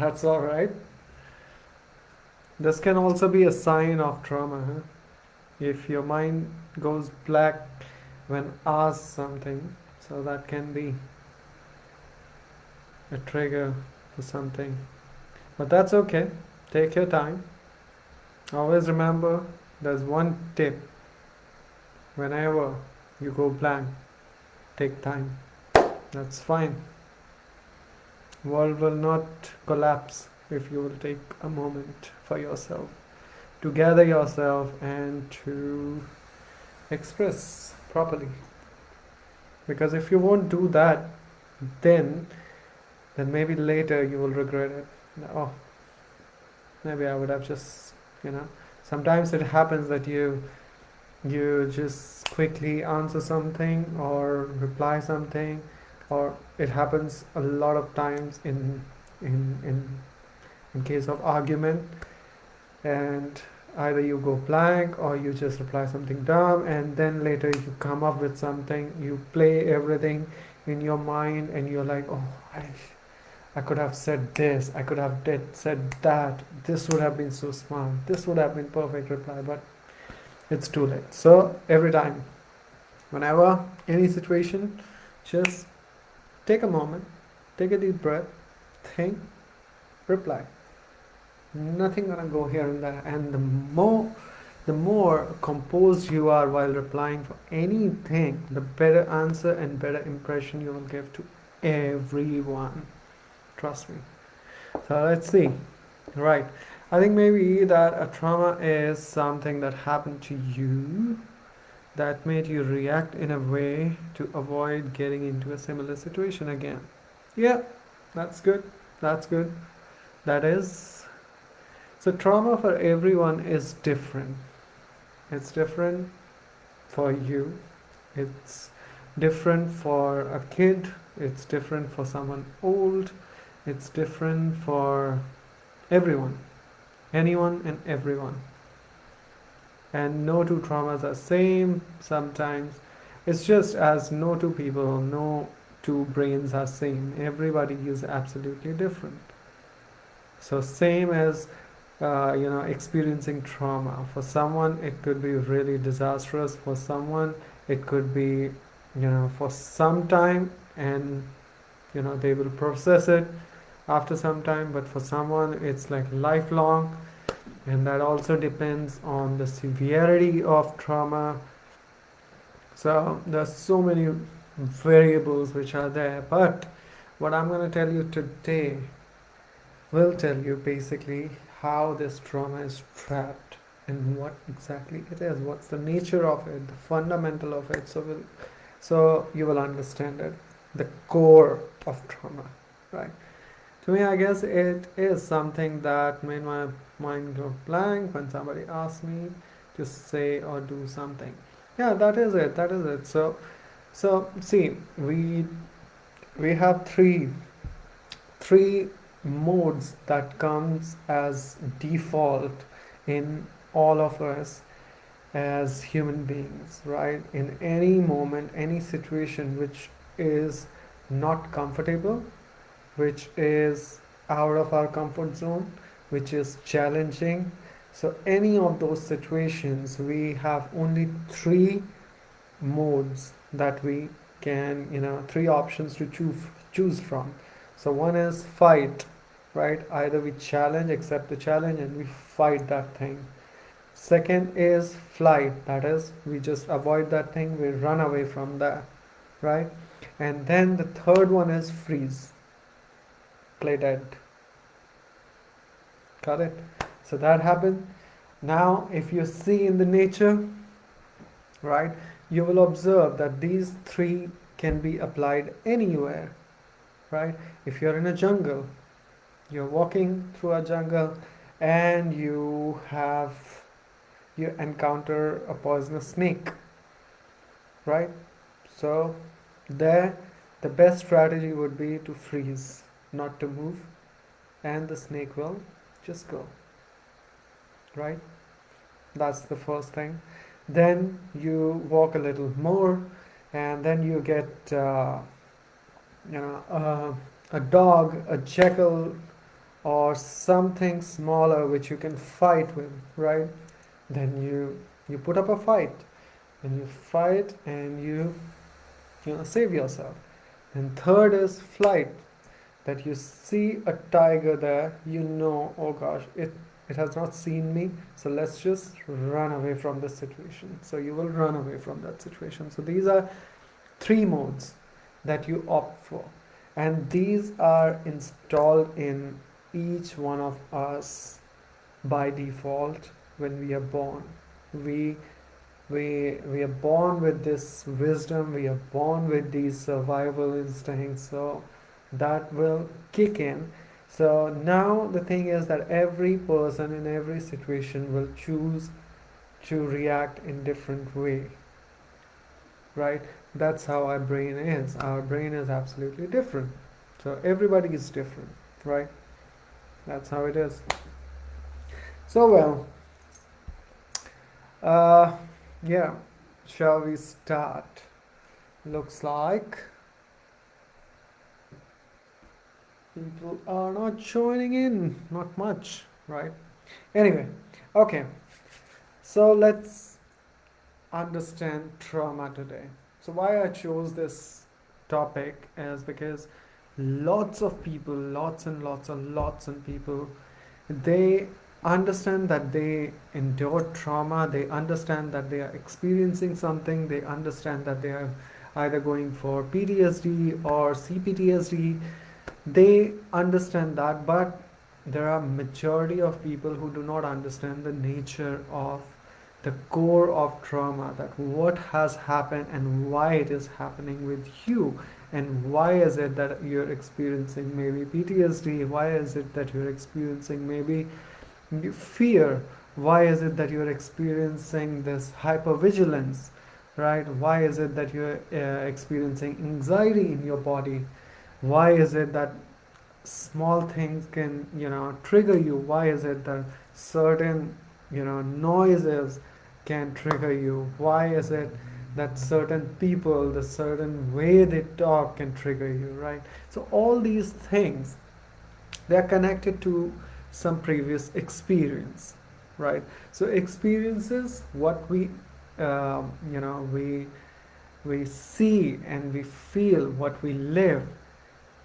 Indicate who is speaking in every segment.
Speaker 1: That's all right. This can also be a sign of trauma. Huh? If your mind goes black when asked something, so that can be a trigger for something. But that's okay. Take your time. Always remember there's one tip. Whenever you go blank, take time. That's fine. World will not collapse if you will take a moment for yourself to gather yourself and to express properly. Because if you won't do that, then then maybe later you will regret it. Oh, maybe I would have just, you know. Sometimes it happens that you just quickly answer something or reply something, or it happens a lot of times in in in case of argument, and either you go blank or you just reply something dumb, and then later you come up with something, you play everything in your mind, and you're like, oh, I could have said this, I could have said that, this would have been so smart, this would have been perfect reply, but it's too late. So every time, whenever any situation, just take a moment, take a deep breath, think, reply. Nothing gonna go here and there. And the more composed you are while replying for anything, the better answer and better impression you will give to everyone. Trust me. So let's see. Right. I think maybe that a trauma is something that happened to you that made you react in a way to avoid getting into a similar situation again. Yeah, that's good. That's good. That is. So, trauma for everyone is different. It's different for you. It's different for a kid. It's different for someone old. It's different for everyone. Anyone and everyone. And no two traumas are same sometimes. It's just as no two people, no two brains are same. Everybody is absolutely different. So same as experiencing trauma. For someone, it could be really disastrous. For someone, it could be, for some time, and they will process it after some time. But for someone, it's like lifelong, and that also depends on the severity of trauma. So there's so many variables which are there. But what I'm going to tell you today will tell you basically how this trauma is trapped and what exactly it is, what's the nature of it, the fundamental of it. So you will understand it, the core of trauma, right? To me, I guess it is something that made my mind go blank when somebody asked me to say or do something. Yeah, that is it. That is it. So see, we have three modes that comes as default in all of us as human beings, right? In any moment, any situation which is not comfortable, which is out of our comfort zone, which is challenging. So any of those situations, we have only three modes that we can, three options to choose from. So one is fight, right? Either we challenge, accept the challenge, and we fight that thing. Second is flight, that is, we just avoid that thing, we run away from that, right? And then the third one is freeze, play dead. Got it? So that happened. Now, if you see in the nature, right, you will observe that these three can be applied anywhere, right? If you're in a jungle, you're walking through a jungle, and you encounter a poisonous snake, right? So there, the best strategy would be to freeze, not to move, and the snake will just go, right? That's the first thing. Then you walk a little more, and then you get a dog, a jackal, or something smaller which you can fight with, right? Then you put up a fight, and you fight, and you save yourself. And third is flight, that you see a tiger there, oh gosh, it has not seen me, so let's just run away from this situation. So you will run away from that situation. So these are three modes that you opt for, and these are installed in each one of us by default when we are born. We we we are born with this wisdom, we are born with these survival instincts, so that will kick in. So now the thing is that every person in every situation will choose to react in different way, right? That's how our brain is. Our brain is absolutely different. So everybody is different, right? That's how it is. So well, uh, yeah, shall we start? Looks like people are not joining in, not much, right? Anyway, okay, so let's understand trauma today. So why I chose this topic is because lots of people, lots of people, they understand that they endured trauma, they understand that they are experiencing something, they understand that they are either going for PTSD or CPTSD. They understand that, but there are majority of people who do not understand the nature of the core of trauma, that what has happened and why it is happening with you, and why is it that you're experiencing maybe PTSD, why is it that you're experiencing maybe fear, why is it that you're experiencing this hypervigilance, right? Why is it that you're experiencing anxiety in your body? Why is it that small things can trigger you? Why is it that certain noises can trigger you? Why is it that certain people, the certain way they talk can trigger you, right? So all these things, they are connected to some previous experience, right? So experiences, what we see and we feel, what we live,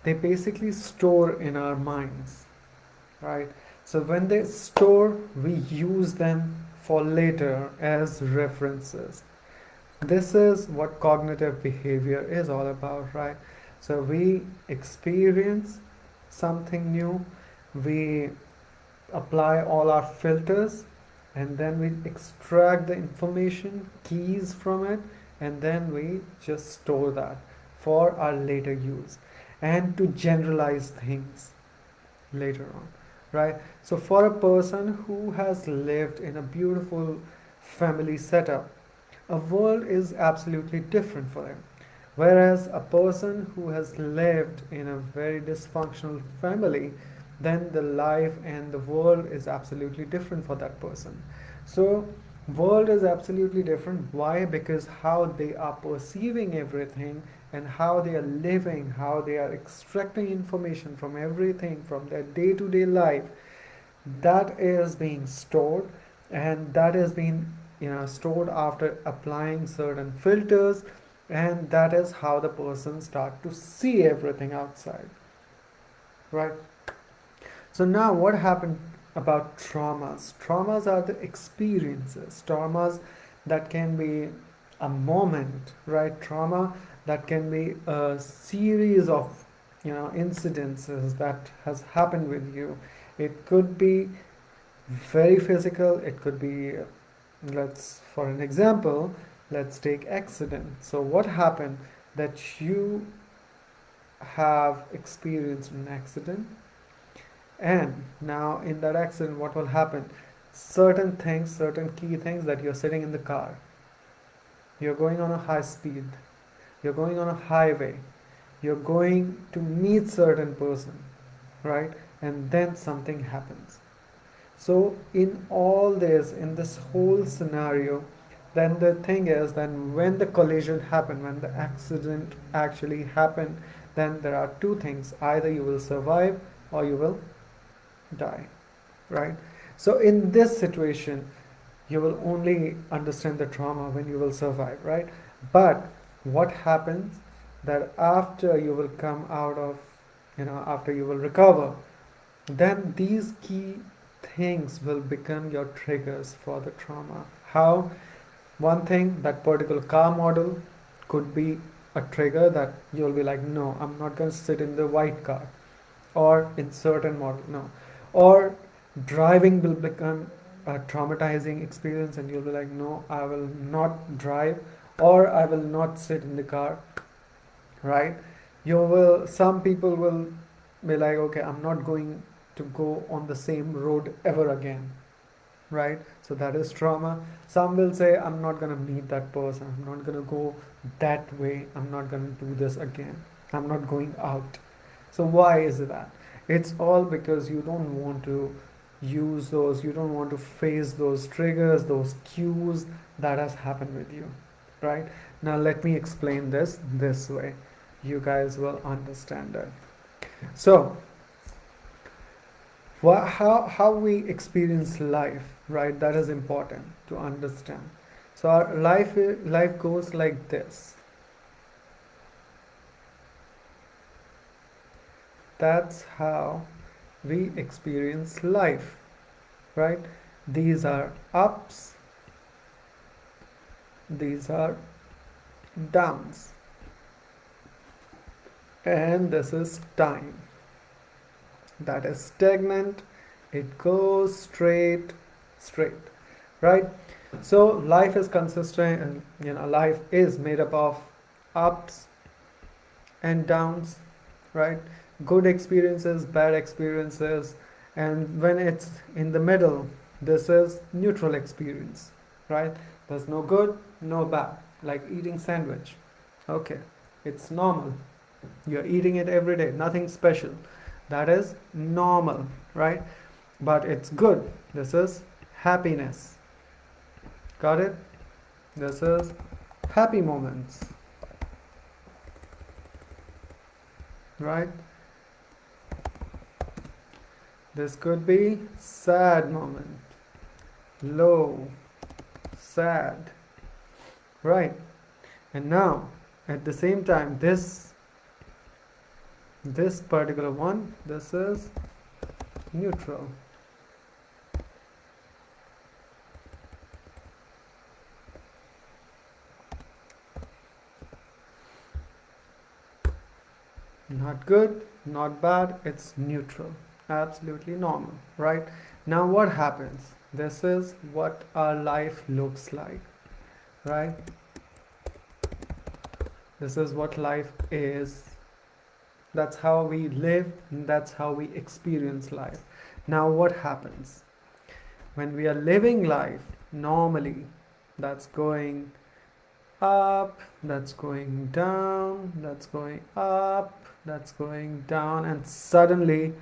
Speaker 1: they basically store in our minds, right? So when they store, we use them for later as references. This is what cognitive behavior is all about, right? So we experience something new, we apply all our filters, and then we extract the information, keys from it, and then we just store that for our later use and to generalize things later on, right? So for a person who has lived in a beautiful family setup, a world is absolutely different for them. Whereas a person who has lived in a very dysfunctional family, then the life and the world is absolutely different for that person. So world is absolutely different. Why? Because how they are perceiving everything and how they are living, how they are extracting information from everything, from their day-to-day life, that is being stored, and that is being stored after applying certain filters, and that is how the person start to see everything outside, right? So now what happened about traumas? Traumas are the experiences, traumas that can be a moment, right? Trauma that can be a series of incidences that has happened with you. It could be very physical, it could be, let's for an example, let's take accident. So what happened that you have experienced an accident, and now in that accident what will happen? Certain things, certain key things, that you're sitting in the car, you're going on a high speed, you're going on a highway, you're going to meet certain person, right? And then something happens. So in all this, in this whole scenario, then the thing is, then when the collision happened, when the accident actually happened, then there are two things: either you will survive or you will die, right? So in this situation, you will only understand the trauma when you will survive, right? But what happens that after you will come out of, after you will recover, then these key things will become your triggers for the trauma. How? One thing, that particular car model could be a trigger that you'll be like, no, I'm not going to sit in the white car, or in certain model, no. Or driving will become a traumatizing experience and you'll be like, no, I will not drive, or I will not sit in the car, right? Some people will be like, okay, I'm not going to go on the same road ever again, right? So that is trauma. Some will say, I'm not going to meet that person, I'm not going to go that way, I'm not going to do this again, I'm not going out. So why is that? It's all because you don't want to use those, you don't want to face those triggers, those cues that has happened with you, right? Now let me explain this way, you guys will understand it. So how we experience life, right? That is important to understand. So our life goes like this. That's how we experience life, right? These are ups, these are downs, and this is time. That is stagnant, it goes straight, right? So life is consistent, and life is made up of ups and downs, right? Good experiences, bad experiences, and when it's in the middle, this is neutral experience, right? There's no good, no bad, like eating sandwich. Okay, it's normal, you're eating it every day, nothing special, that is normal, right? But it's good, this is happiness. Got it? This is happy moments, right? This could be sad moment, low, sad, right? And now at the same time, this particular one, this is neutral. Not good, not bad, it's neutral, absolutely normal, right? Now what happens? This is what our life looks like, right? This is what life is. That's how we live, and that's how we experience life. Now what happens? When we are living life normally, that's going up, that's going down, that's going up, that's going down, and suddenly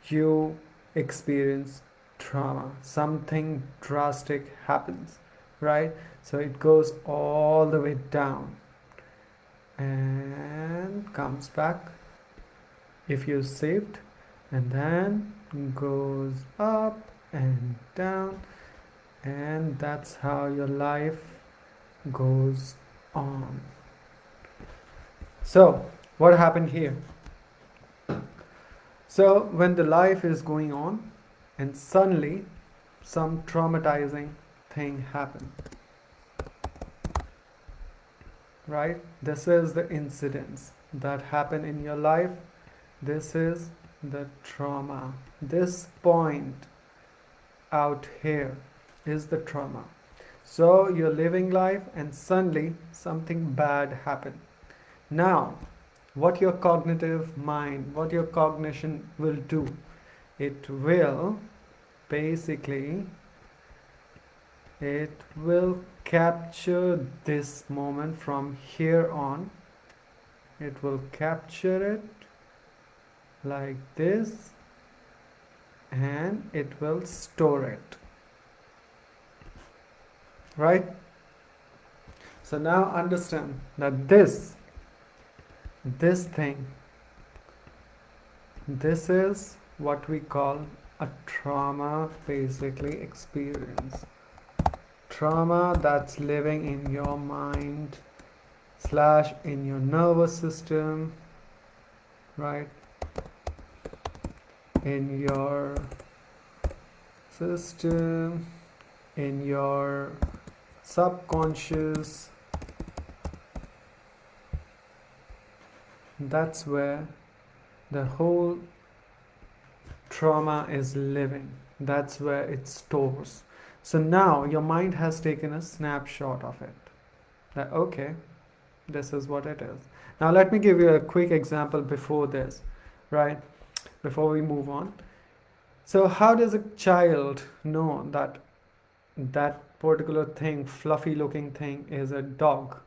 Speaker 1: you experience trauma. Something drastic happens, right? So it goes all the way down and comes back if you saved, and then goes up and down, and that's how your life goes on. So what happened here? So when the life is going on and suddenly some traumatizing thing happened, right? This is the incidents that happen in your life. This is the trauma. This point out here is the trauma. So you're living life and suddenly something bad happened. Now, what your cognitive mind, what your cognition will do, it will basically, it will capture this moment from here on. It will capture it like this, and it will store it, right? So now understand that this thing, this is what we call a trauma basically experience. Trauma that's living in your mind slash in your nervous system, right? In your system, in your subconscious. That's where the whole trauma is living. That's where it stores. So now your mind has taken a snapshot of it. That okay, this is what it is. Now let me give you a quick example before this, right? Before we move on. So how does a child know that that particular thing, fluffy looking thing, is a dog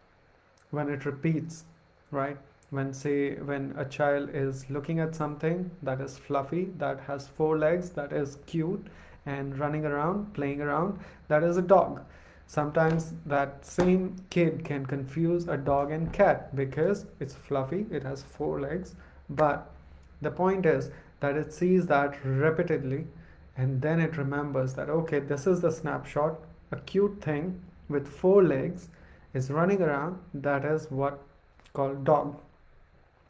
Speaker 1: when it repeats, right? When a child is looking at something that is fluffy, that has four legs, that is cute and running around, playing around, that is a dog. Sometimes that same kid can confuse a dog and cat because it's fluffy, it has four legs, but the point is that it sees that repeatedly and then it remembers that okay, this is the snapshot, a cute thing with four legs is running around, that is what called dog.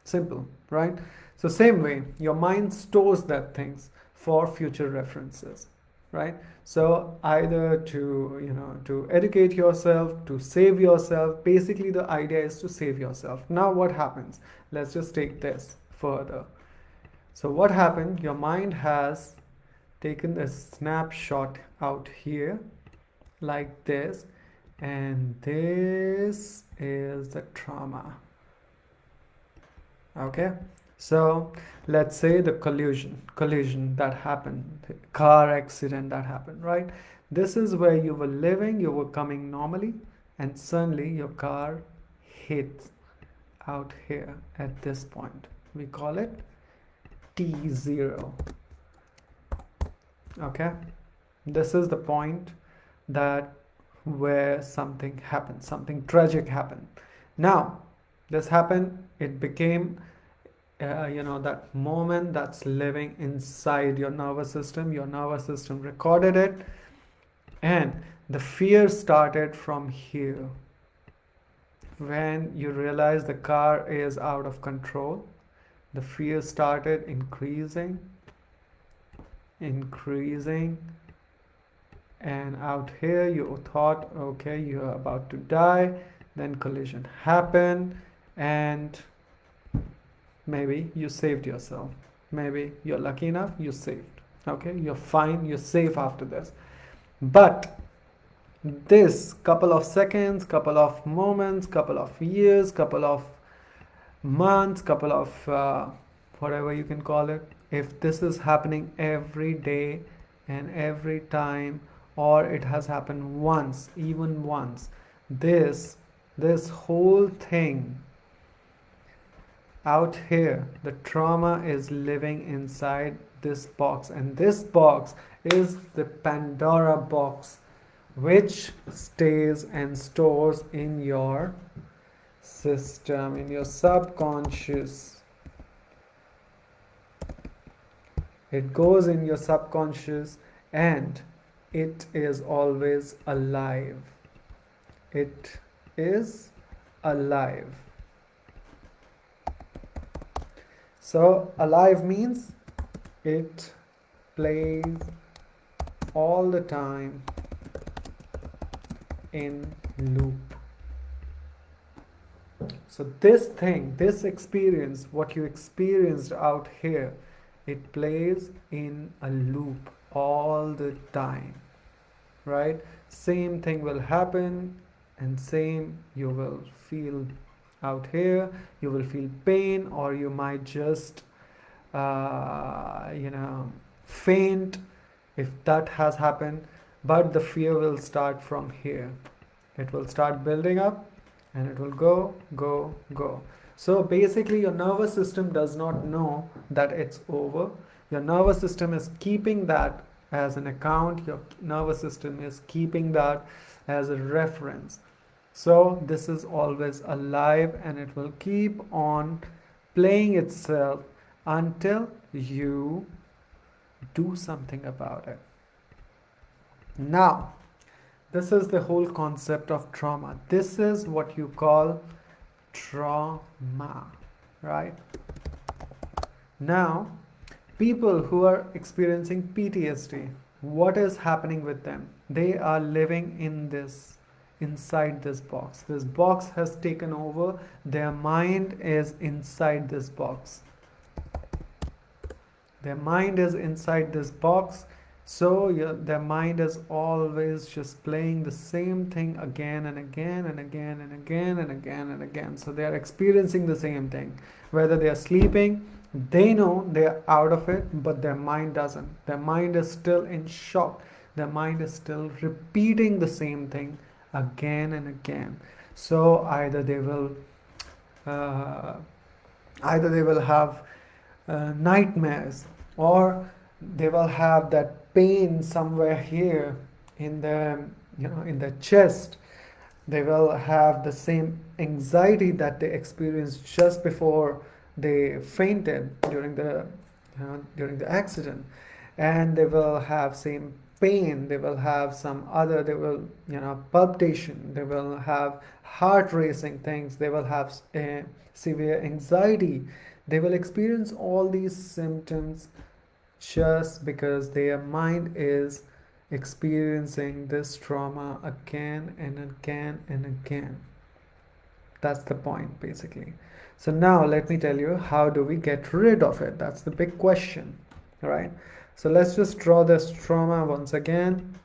Speaker 1: Simple, right? So same way your mind stores that things for future references, right? So either to educate yourself, to save yourself, basically the idea is to save yourself. Now what happens? Let's just take this further. So what happened? Your mind has taken a snapshot out here like this, and this is the trauma. Okay, so let's say the collision that happened, the car accident that happened, right? This is where you were living, you were coming normally, and suddenly your car hits out here at this point. We call it T0. Okay, this is the point that where something happened, something tragic happened. Now this happened, it became that moment that's living inside your nervous system. Your nervous system recorded it, and the fear started from here. When you realize the car is out of control, the fear started increasing, and out here you thought okay, you're about to die. Then collision happened, and maybe you saved yourself. Maybe you're lucky enough, you saved. Okay, you're fine, you're safe after this. But this couple of seconds, couple of moments, couple of years, couple of months, couple of whatever you can call it, if this is happening every day and every time, or it has happened once, even once, this whole thing out here, the trauma is living inside this box, and this box is the Pandora box, which stays and stores in your system, in your subconscious. It goes in your subconscious, and it is always alive. It is alive. So alive means it plays all the time in loop. So this thing, this experience, what you experienced out here, it plays in a loop all the time, right? Same thing will happen, and same you will feel out here. You will feel pain, or you might just faint if that has happened. But the fear will start from here. It will start building up, and it will go. So basically your nervous system does not know that it's over. Your nervous system is keeping that as an account. Your nervous system is keeping that as a reference. So this is always alive, and it will keep on playing itself until you Do something about it. Now, this is the whole concept of trauma. This is what you call trauma, right? Now, people who are experiencing PTSD, what is happening with them? They are living inside this box. This box has taken over. Their mind is inside this box. Their mind is inside this box. So their mind is always just playing the same thing again and again and again and again and again and again. So they are experiencing the same thing. Whether they are sleeping, they know they are out of it, but their mind doesn't. Their mind is still in shock. Their mind is still repeating the same thing again and again. So uh, either they will have nightmares, or they will have that pain somewhere here in the in the chest. They will have the same anxiety that they experienced just before they fainted during the accident, and they will have same pain. They will have some other. They will palpitation. They will have heart racing things. They will have severe anxiety. They will experience all these symptoms just because their mind is experiencing this trauma again and again and again. That's the point, basically. So now let me tell you, how do we get rid of it? That's the big question. All right. So let's just draw this trauma once again.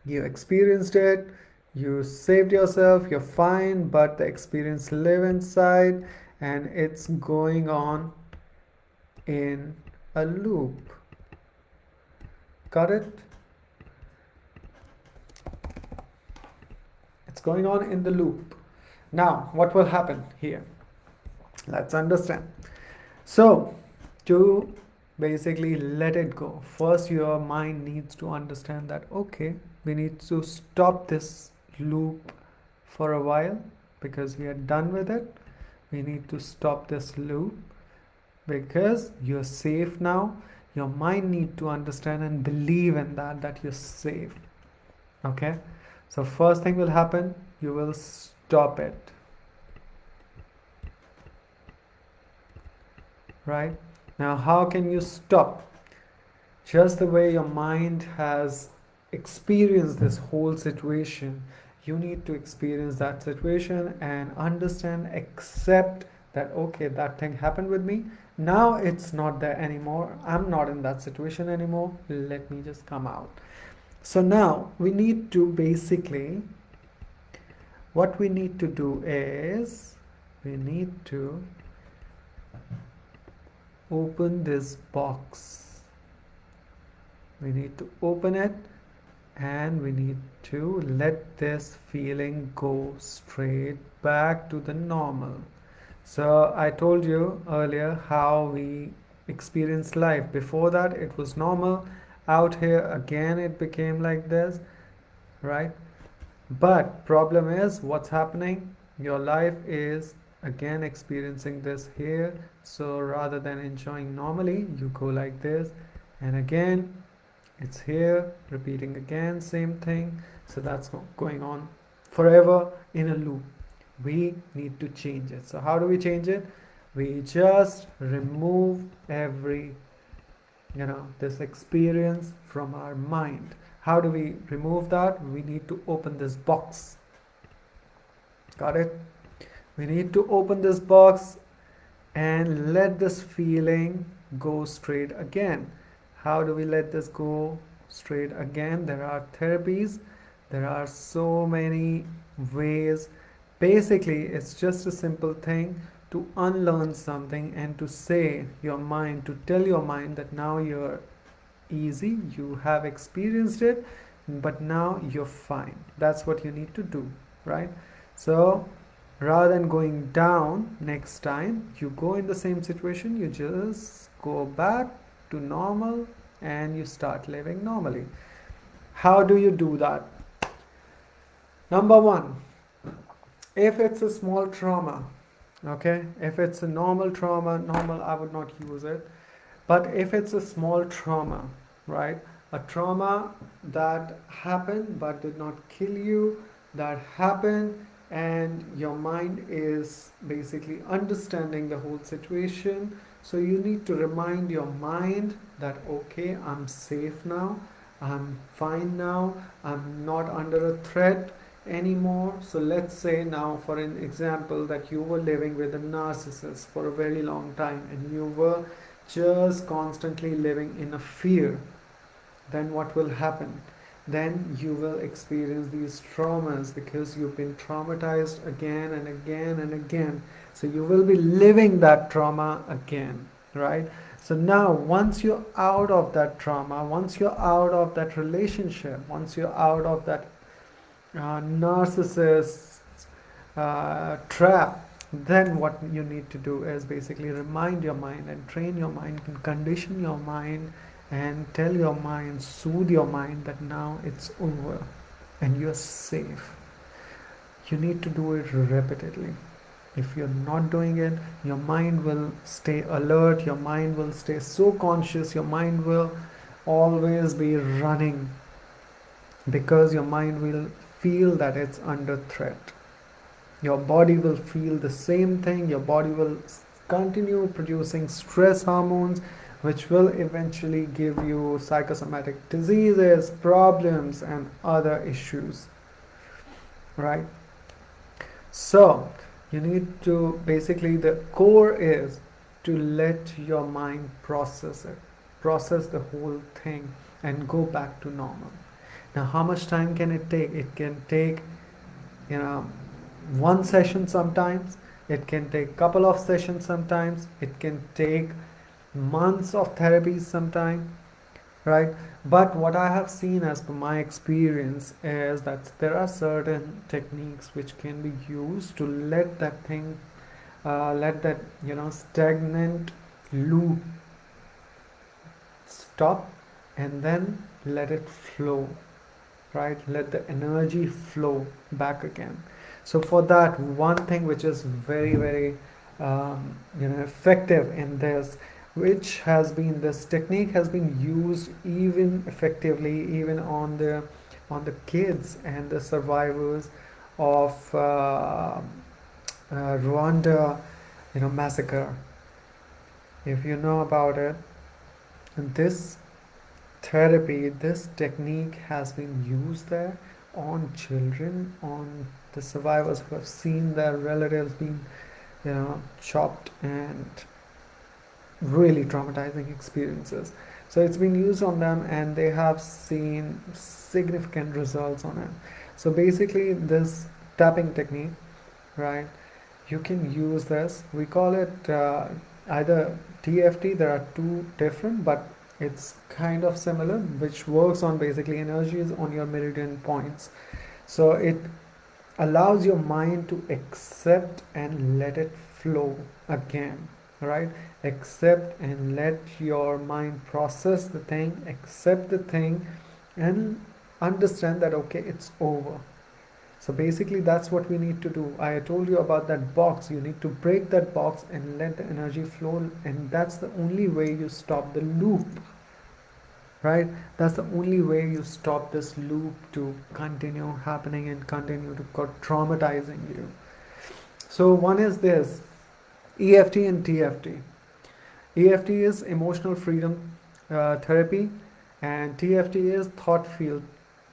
Speaker 1: You experienced it, you saved yourself, you're fine, but the experience live inside, and it's going on in a loop. Got it? It's going on in the loop. Now, what will happen here? Let's understand. So, to basically let it go, first your mind needs to understand that, okay, we need to stop this loop for a while because we are done with it. We need to stop this loop because you're safe now. Your mind needs to understand and believe in that you're safe. Okay? So first thing will happen, you will stop it. Right? Now how can you stop? Just the way your mind has experienced this whole situation, you need to experience that situation and understand, accept that, okay, that thing happened with me. Now it's not there anymore. I'm not in that situation anymore. Let me just come out. So now we need to basically, what we need to do is, we need to open this box. We need to open it, and we need to let this feeling go straight back to the normal. So I told you earlier how we experienced life. Before that it was normal. Out here again it became like this, right? But problem is, what's happening? Your life is again experiencing this here. So rather than enjoying normally, you go like this, and again it's here, repeating again, same thing. So that's going on forever in a loop. We need to change it. So how do we change it? We just remove every this experience from our mind. How do we remove that? We need to open this box. Got it? We need to open this box and let this feeling go straight again. How do we let this go straight again? There are therapies. There are so many ways. Basically, it's just a simple thing to unlearn something and to say your mind, to tell your mind that now you're easy, you have experienced it, but now you're fine. That's what you need to do, right? So rather than going down next time, you go in the same situation, you just go back to normal and you start living normally. How do you do that? Number one, if it's a small trauma, okay, if it's a normal trauma, normal, I would not use it. But if it's a small trauma, right? A trauma that happened but did not kill you, that happened, and your mind is basically understanding the whole situation. So you need to remind your mind that, okay, I'm safe now, I'm fine now, I'm not under a threat anymore. So let's say now, for an example, that you were living with a narcissist for a very long time and you were just constantly living in a fear. Then what will happen? Then you will experience these traumas because you've been traumatized again and again and again. So you will be living that trauma again, right? So now, once you're out of that trauma, once you're out of that relationship, once you're out of that narcissist trap, then what you need to do is basically remind your mind and train your mind and condition your mind and tell your mind, soothe your mind that now it's over and you're safe. You need to do it repeatedly. If you're not doing it, your mind will stay alert, your mind will stay so conscious, your mind will always be running because your mind will feel that it's under threat. Your body will feel the same thing. Your body will continue producing stress hormones, which will eventually give you psychosomatic diseases, problems, and other issues. Right? So, you need to basically, the core is to let your mind process it, process the whole thing, and go back to normal. Now, how much time can it take? It can take, one session sometimes. It can take couple of sessions sometimes. It can take months of therapy sometimes, right? But what I have seen as per my experience is that there are certain techniques which can be used to let that thing, let that stagnant loop stop, and then let it flow, right? Let the energy flow back again. So for that, one thing which is very, very effective in this, which has been, this technique has been used even effectively even on the kids and the survivors of Rwanda, massacre. If you know about it, this therapy, this technique has been used there on children, on the survivors who have seen their relatives being, chopped, and really traumatizing experiences. So it's been used on them and they have seen significant results on it. So basically, this tapping technique, right? You can use this. We call it either TFT. There are two different, but it's kind of similar, which works on basically energies on your meridian points. So it allows your mind to accept and let it flow again, right? Accept and let your mind process the thing, accept the thing, and understand that, okay, it's over. So basically, that's what we need to do. I told you about that box. You need to break that box and let the energy flow, and that's the only way you stop the loop, right? That's the only way you stop this loop to continue happening and continue to traumatizing you. So one is this, EFT and TFT. EFT is emotional freedom therapy, and TFT is thought field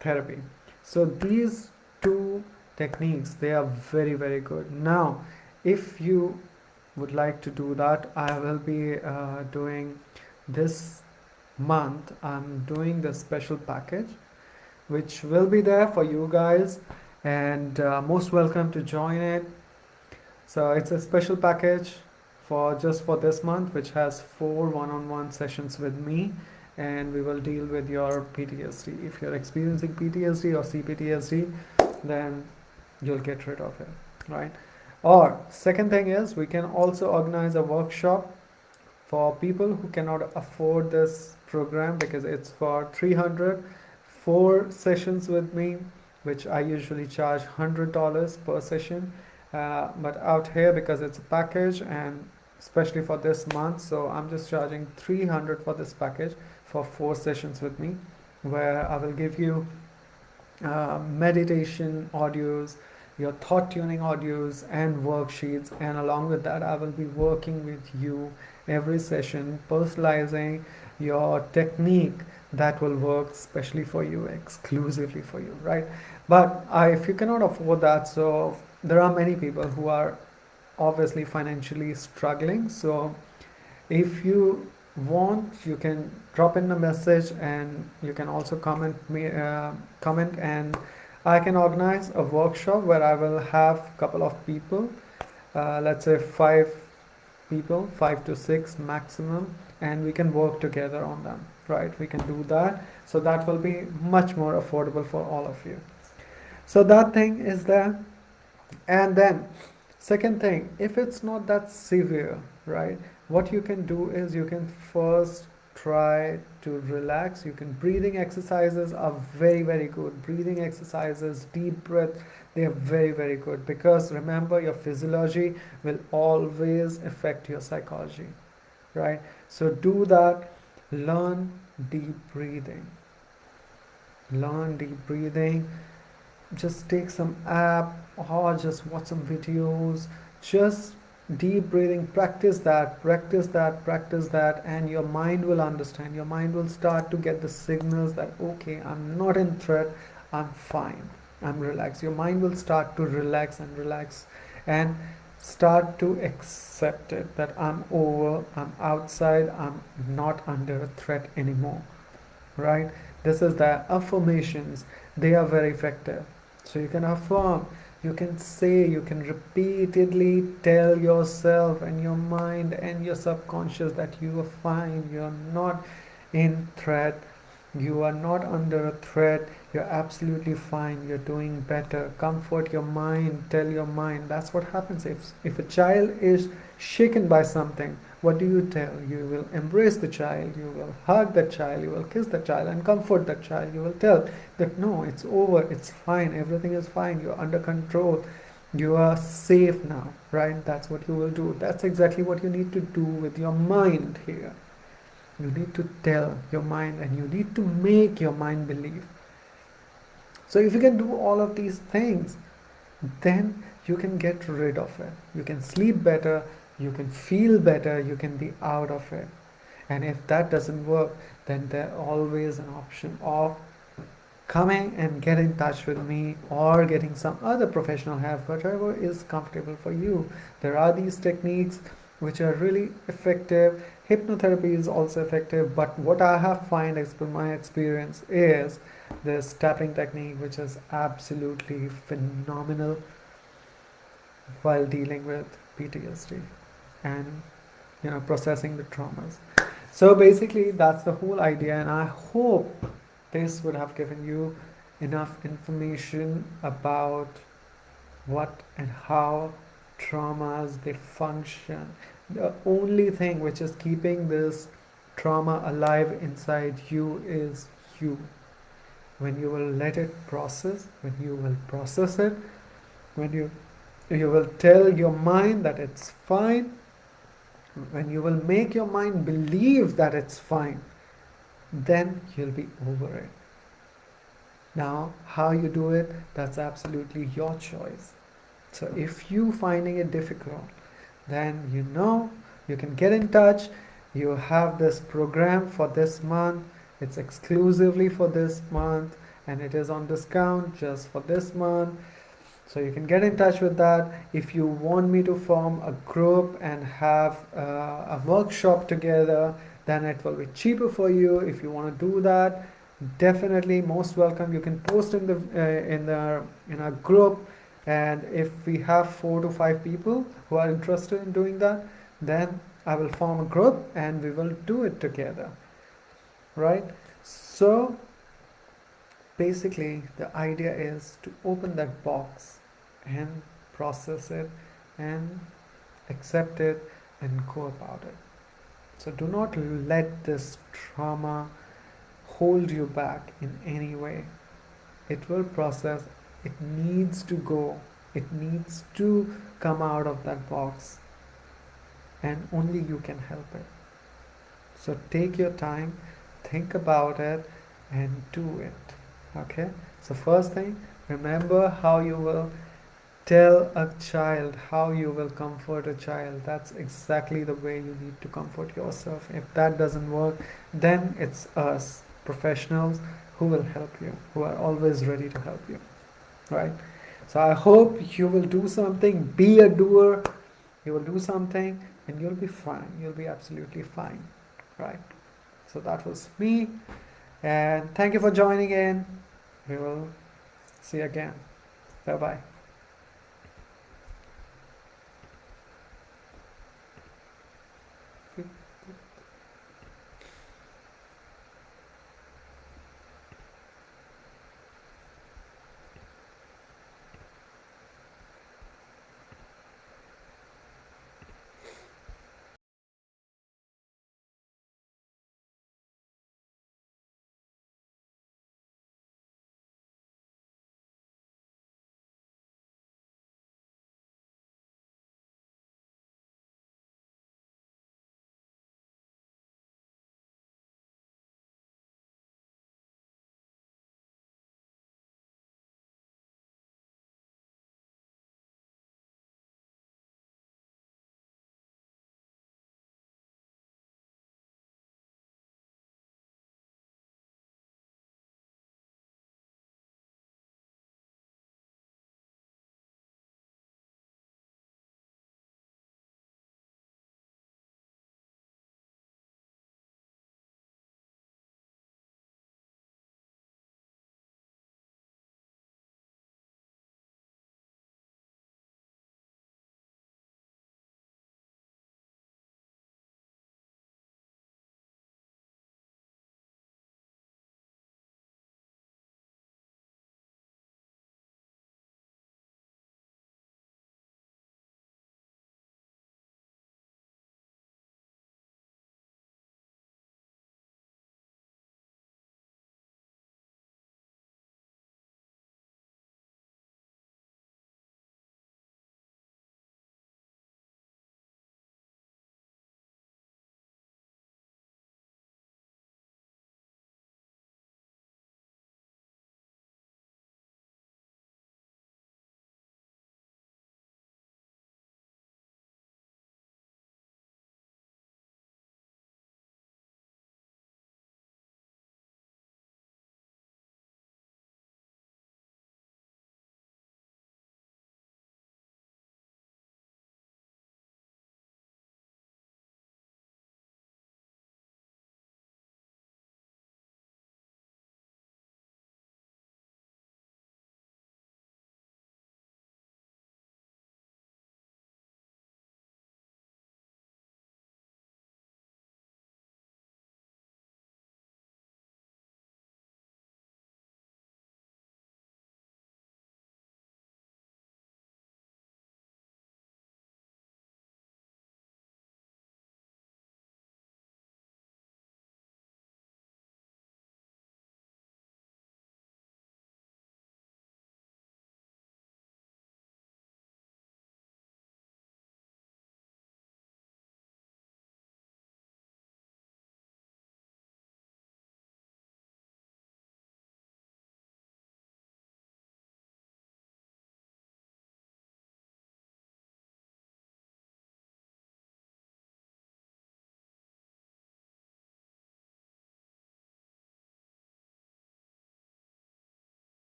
Speaker 1: therapy. So these two techniques, they are very, very good. Now, if you would like to do that, I will be doing this month, I'm doing the special package which will be there for you guys, and most welcome to join it. So it's a special package for just for this month, which has 4 one-on-one sessions with me, and we will deal with your PTSD. If you're experiencing PTSD or CPTSD, then you'll get rid of it, right? Or second thing is, we can also organize a workshop for people who cannot afford this program, because it's for 304 sessions with me, which I usually charge $100 per session. But out here, because it's a package and especially for this month. So I'm just charging 300 for this package for 4 sessions with me, where I will give you meditation audios, your thought tuning audios, and worksheets. And along with that, I will be working with you every session, personalizing your technique that will work especially for you, exclusively for you, right? But if you cannot afford that, so there are many people who are obviously financially struggling. So if you want, you can drop in a message, and you can also comment, and I can organize a workshop where I will have a couple of people, let's say 5 people, 5 to 6 maximum, and we can work together on them, right? We can do that, so that will be much more affordable for all of you. So that thing is there. And then second thing, if it's not that severe, right, what you can do is you can first try to relax. You can, breathing exercises are very, very good. Breathing exercises, deep breath, they are very, very good, because remember, your physiology will always affect your psychology, right? So do that. Learn deep breathing. Learn deep breathing. Just take some app or just watch some videos. Just deep breathing, practice that, practice that, practice that, and your mind will understand. Your mind will start to get the signals that, okay, I'm not in threat, I'm fine, I'm relaxed. Your mind will start to relax and relax, and start to accept it, that I'm over, I'm outside, I'm not under a threat anymore, right? This is the affirmations. They are very effective. So you can affirm, you can say, you can repeatedly tell yourself and your mind and your subconscious that you are fine, you are not in threat, you are not under a threat, you're absolutely fine, you're doing better. Comfort your mind, tell your mind. That's what happens. If a child is shaken by something, what do you tell? You will embrace the child, you will hug the child, you will kiss the child and comfort the child. You will tell that no, it's over, it's fine, everything is fine, you're under control, you are safe now, right? That's what you will do. That's exactly what you need to do with your mind here. You need to tell your mind, and you need to make your mind believe. So if you can do all of these things, then you can get rid of it. You can sleep better, you can feel better, you can be out of it. And if that doesn't work, then there's always an option of coming and get in touch with me, or getting some other professional help, whatever is comfortable for you. There are these techniques which are really effective. Hypnotherapy is also effective, but what I have found as per my experience is this tapping technique, which is absolutely phenomenal while dealing with PTSD and processing the traumas. So basically that's the whole idea, and I hope this would have given you enough information about what and how traumas they function. The only thing which is keeping this trauma alive inside you is you. When you will let it process, when you will process it, when you will tell your mind that it's fine, when you will make your mind believe that it's fine, then you'll be over it. Now, how you do it, that's absolutely your choice. So if you finding it difficult, then you can get in touch. You have this program for this month. It's exclusively for this month, and it is on discount just for this month. So you can get in touch with that. If you want me to form a group and have a workshop together, then it will be cheaper for you. If you want to do that, definitely most welcome. You can post in our group, and if we have 4 to 5 people who are interested in doing that, then I will form a group and we will do it together, right? So basically the idea is to open that box and process it and accept it and go about it. So do not let this trauma hold you back in any way. It will process, it needs to go, it needs to come out of that box. and only you can help it. So take your time, think about it, and do it. Okay? So, first thing, remember how you will tell a child, how you will comfort a child. That's exactly the way you need to comfort yourself. If that doesn't work, then it's us, professionals, who will help you, who are always ready to help you. Right? So, I hope you will do something, be a doer, you will do something, and you'll be fine. You'll be absolutely fine. Right? So, that was me. And thank you for joining in. We will see you again. Bye bye.